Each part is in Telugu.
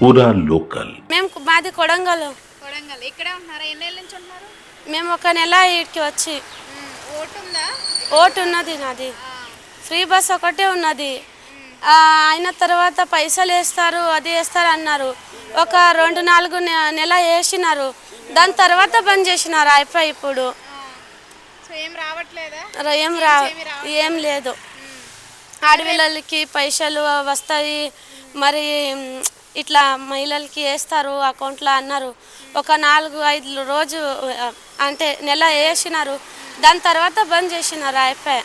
పూరా లోకల్. మేము మాది కొడంగల్. కొడంగల్ ఇక్కడే ఉంటున్నారా? ఎన్నేళ్ళ నుంచి ఉంటున్నారు? మేము ఒక నెల ఇక్కడికి వచ్చి. ఓటు ఉందా? ఓటు ఉన్నది నాది. ఫ్రీ బస్ ఒకటే ఉన్నది. అయిన తర్వాత పైసలు వేస్తారు, అది వేస్తారు అన్నారు. ఒక 2-4 నెల వేసినారు. దాని తర్వాత బంద్ చేసినారు. అయిపోయి ఇప్పుడు ఏం రావట్లేదా? ఏం లేదు. ఆడపిల్లలకి పైసలు వస్తాయి, మరి ఇట్లా మహిళలకి వేస్తారు అకౌంట్లో అన్నారు. ఒక 4-5 రోజు అంటే నెల వేసినారు. దాని తర్వాత బంద్ చేసినారు. అయిపోయి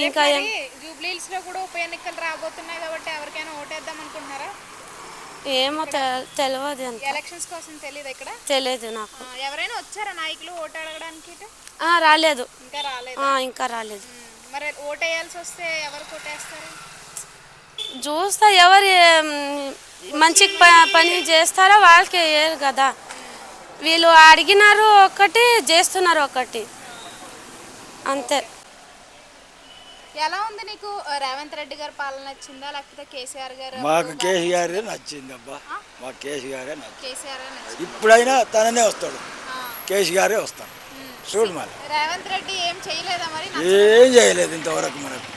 ఇంకా జూబ్లీహిల్స్ లో కూడా ఉప ఎన్నికలు రాబోతున్నాయి కాబట్టి ఎవరికైనా ఓటేద్దాం అనుకుంటున్నారా? ఏమో తెలియదు. ఎలక్షన్స్ కోసం తెలియదు. ఇక్కడ తెలియదు నాకు. ఎవరైనా వచ్చారా నాయకులు ఓటు అడగడానికి? రాలేదు. ఇంకా రాలేదు. మరి ఓటు వేయాల్సి వస్తే ఎవరు ఓటేస్తారు? చూస్తా ఎవరు మంచి పని చేస్తారో వాళ్ళకి వేయరు కదా. వీళ్ళు అడిగినారు ఒకటి, చేస్తున్నారు ఒకటి, అంతే. ఎలా ఉంది నీకు? రేవంత్ రెడ్డి గారి పాలన నచ్చిందా లేకపోతే కేసీఆర్ గారు? మాకు కేసీఆర్ నచ్చింది అబ్బా. మాకు కేసీఆర్ కేసీఆర్ ఇప్పుడైనా తననే వస్తాడు. కేసీఆర్ వస్తాడు. చూడు మరి రేవంత్ రెడ్డి ఏం చేయలేదా? మరి ఏం చేయలేదు ఇంతవరకు మనకు.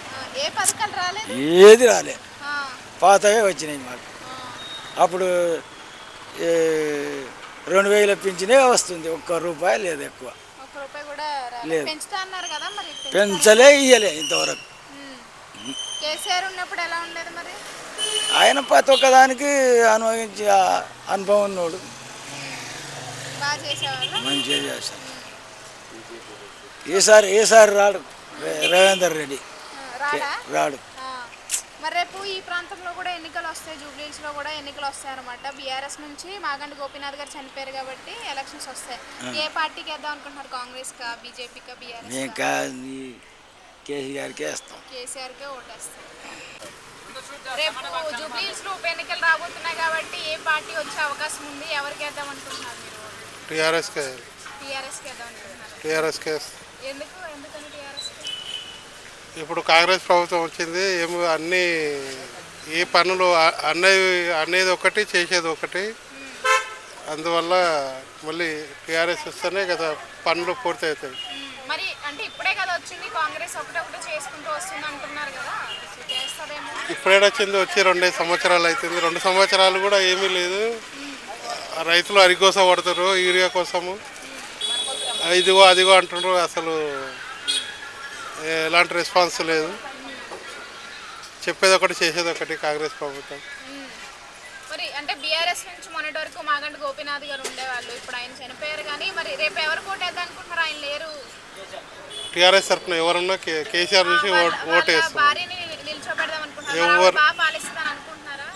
ఏ పథకాలు రాలేదు? ఏది రాలే. పాతవే వచ్చినాయి మాకు. అప్పుడు 2000 పింఛనే వస్తుంది. ₹1 లేదు, ఎక్కువ ₹1 కూడా లేదు. పెంచుతా అన్నారు కదా, మరి పెంచలే, ఇయ్యలే ఇంతవరకు. కేసీఆర్ ఉన్నప్పుడు ఎలా ఉండేది మరి? ఆయన ప్రతి ఒక్కదానికి అనుభవించి అనుభవం ఉన్నోడు. బాగా చేసేవాళ్ళు, మంచిగా చేస్తాడు. ఈసారి రాడు రేవంత్ రెడ్డి, రాడు. మరి రేపు ఈ ప్రాంతంలో కూడా ఎన్నికలు వస్తాయి. జూబ్లీహిల్స్ లో కూడా ఎన్నికలు వస్తాయి అనమాట. బీఆర్ఎస్ నుంచి మాగంటి గోపీనాథ్ గారు చనిపోయారు కాబట్టి ఎలక్షన్స్ వస్తాయి. ఏ పార్టీకి వేద్దాం అనుకుంటున్నారు? కాంగ్రెస్ కా, బీజేపీ కా, బీఆర్ఎస్? కేసీఆర్కే వేస్తాం. కేసీఆర్కే ఓటేస్తాం. రేపు జూబ్లీహిల్స్ లో ఉప ఎన్నికలు రాబోతున్నాయి కాబట్టి ఏ పార్టీ వచ్చే అవకాశం ఉంది? ఎవరికి వేద్దాం అనుకుంటున్నారు మీరు? టీఆర్ఎస్కే వేద్దాం అనుకుంటున్నారు. ఎందుకని టీఆర్ఎస్? ఇప్పుడు కాంగ్రెస్ ప్రభుత్వం వచ్చింది. ఏమో అన్నీ ఏ పనులు అనేది ఒకటి, చేసేది ఒకటి. అందువల్ల మళ్ళీ టీఆర్ఎస్ వస్తేనే కదా పనులు పూర్తి అవుతాయి. మరి అంటే ఇప్పుడే కదా వచ్చింది, కాంగ్రెస్ ఒకటే చేసుకుంటూ వస్తుంది అంటున్నారు కదా, చేస్తారేమో. ఇప్పుడేడొచ్చింది? వచ్చి 2 సంవత్సరాలు అవుతుంది. 2 సంవత్సరాలు కూడా ఏమీ లేదు. రైతులు అరి కోసం పడతారు, యూరియా కోసము. ఇదిగో అదిగో అంటున్నారు. అసలు ఎలాంటి రెస్పాన్స్ లేదు. చెప్పేది ఒకటి, చేసేది ఒకటి కాంగ్రెస్ ప్రభుత్వం. మరి అంటే బీఆర్ఎస్ నుంచి మొన్నటి వరకు మాగంటి గోపీనాథ్ గారు ఉండేవాళ్ళు. ఇప్పుడు ఆయన చనిపోయారు కానీ మరి రేపు ఎవరు కోటేద్దాం అనుకుంటున్నారు? ఆయన లేరు. టీఆర్ఎస్ తరఫున ఎవరన్నా కేసీఆర్ చూసి ఓటేస్తారు. భార్యని నిల్చోబెడదాం అనుకుంటున్నారు. బాగా పాలిస్తాను అనుకుంటున్నారా?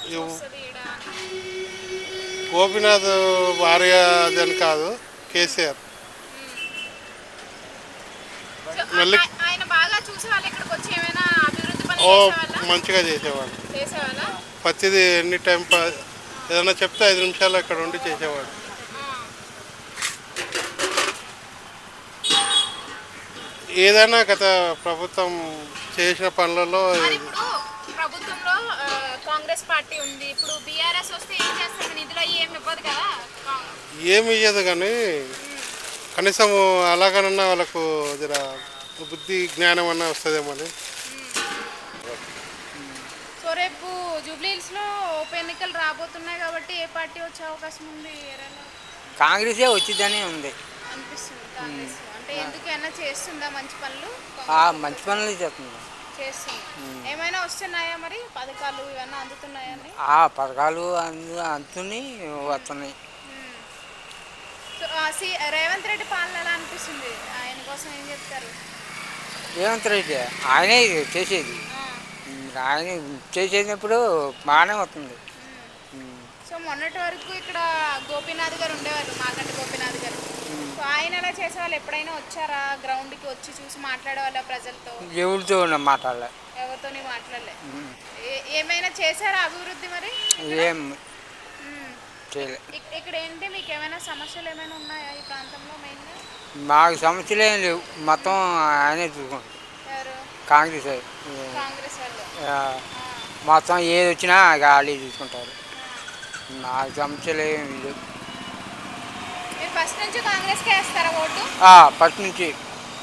గోపీనాథ్ భార్య అని కాదు, కేసీఆర్. ఆయన బాగా చూసి వాళ్ళు ఇక్కడికి వచ్చి ఏమైనా అభివృద్ధి పనులు మంచిగా చేసేవాడు. ప్రతిదీ ఎనీ టైం ఏదైనా చెప్తే 5 నిమిషాలు ఇక్కడ ఉండి చేసేవాడు. ఏదైనా గత ప్రభుత్వం చేసిన పనులలో ప్రభుత్వంలో కాంగ్రెస్ పార్టీ ఉంది. ఇప్పుడు బీఆర్ఎస్ వస్తే ఏం చేస్తారు? నిధులు ఏమి ఇవ్వదు కదా. ఏమి ఇవ్వదు కానీ కనీసం అలాగనన్నా వాళ్ళకు జర బుద్ధి జ్ఞానం అన్నా వస్తుందేమో అని. సో రేపు జూబ్లీహిల్స్ లో ఉప ఎన్నికలు రాబోతున్నాయి కాబట్టి ఏ పార్టీ వచ్చే అవకాశం ఉంది? కాంగ్రెసే వచ్చిందని ఉంది అనిపిస్తుంది. కాంగ్రెస్ అంటే ఎందుకైనా చేస్తుందా మంచి పనులు? మంచి పనులు చేస్తుంది. ఏమైనా వస్తున్నాయా మరి? పథకాలు ఇవన్నీ అందుతున్నాయా? పథకాలు అందుతున్నాయి, వస్తున్నాయి. రేవంత్ రెడ్డి పాలన ఎలా అనిపిస్తుంది? ఆయన కోసం ఏం చెప్తారు? రేవంత్ రెడ్డి ఆయనే చేసేది. ఆయన చేసేటప్పుడు బాగానే వస్తుంది. సో మొన్నటి వరకు ఇక్కడ గోపీనాథ్ గారు ఉండేవారు, మాగంటి గోపీనాథ్ గారు. సో ఆయన ఎలా చేసేవాళ్ళు? ఎప్పుడైనా వచ్చారా గ్రౌండ్కి వచ్చి చూసి మాట్లాడేవాళ్ళ ప్రజలతో? ఎవరితో మాట్లాడలే, ఎవరితోని మాట్లాడలే. ఏమైనా చేశారా అభివృద్ధి మరి? ఏం చేయలే. ఇక్కడ ఏంటి, మీకు ఏమైనా సమస్యలు ఏమైనా ఉన్నాయా ఈ ప్రాంతంలో? మెయిన్గా మాకు సమస్యలు ఏం లేవు. మొత్తం ఆయనే చూసుకుంటారు. కాంగ్రెస్ కాంగ్రెస్ వాళ్ళు మొత్తం ఏది వచ్చినా వాళ్ళు చూసుకుంటారు. నాకు సమస్యలు ఏమి లేవు. మీరు ఫస్ట్ నుంచి కాంగ్రెస్కే వేస్తారా ఓటు? ఫస్ట్ నుంచి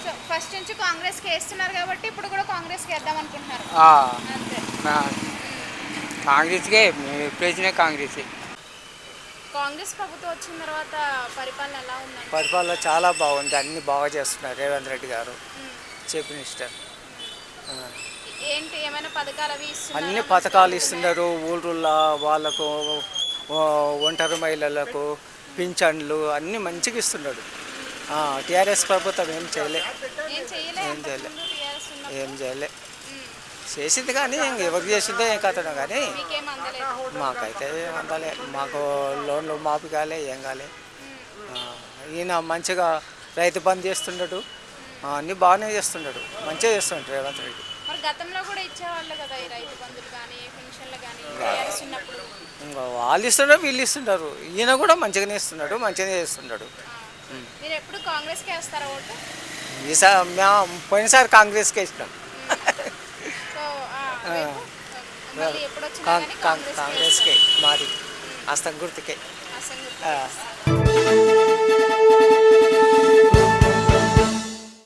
సో ఫస్ట్ నుంచి కాంగ్రెస్కి వేస్తున్నారు కాబట్టి ఇప్పుడు కూడా కాంగ్రెస్కి వేద్దాం అనుకుంటున్నారు ఆ, అంతే. కాంగ్రెస్కే మేము ఎప్పుడు వేసినా కాంగ్రెసే. కాంగ్రెస్ ప్రభుత్వం వచ్చిన తర్వాత పరిపాలన ఎలా ఉందండి? పరిపాలన చాలా బాగుంది, అన్ని బాగా చేస్తున్నారు రేవంత్ రెడ్డి గారు చెప్పిన ఇష్టం. ఏంటి ఏమైనా పథకాలు అవి ఇస్తున్నారా? అన్ని పథకాలు ఇస్తున్నారు, ఊళ్ళో వాళ్ళకు ఒంటరి మహిళలకు పింఛన్లు అన్నీ మంచిగా ఇస్తున్నాడు. టీఆర్ఎస్ ప్రభుత్వం ఏం చేయలే, ఏం చేయలే ఏం చేయలే, అంతకుముందు TRS ఉన్నప్పుడు? ఏం చేయలే. చేసింది కానీ ఎవరు చేసిందో ఏం కథను కానీ మీకేం అందలేదు? మాకైతే ఏం అందాలే, మాకు లోన్లు మాఫీ కాలే, ఏం కాలే. ఈయన మంచిగా రైతు బంద్ చేస్తున్నాడు, అన్నీ బాగానే చేస్తున్నాడు, మంచిగా చేస్తున్నాడు రేవంత్ రెడ్డి. మరి గతంలో కూడా ఇచ్చేవాళ్ళు కదా ఈ రైతు బంధులు కానీ పెన్షన్లు కానీ TRS ఉన్నప్పుడు. ఇంకా వాళ్ళు ఇస్తున్నారు, వీళ్ళు ఇస్తున్నారు, ఈయన కూడా మంచిగానే ఇస్తున్నాడు, మంచిగానే చేస్తున్నాడు. మీరు ఎప్పుడు కాంగ్రెస్కే వేస్తారా ఓటు? ఈసారి మేము పోయినసారి కాంగ్రెస్కే ఇచ్చినాం. సో రేపు మళ్ళీ ఎప్పుడు వచ్చినా కానీ కాంగ్రెస్కే కాంగ్రెస్కే మాది హస్తం గుర్తుకే. అసలు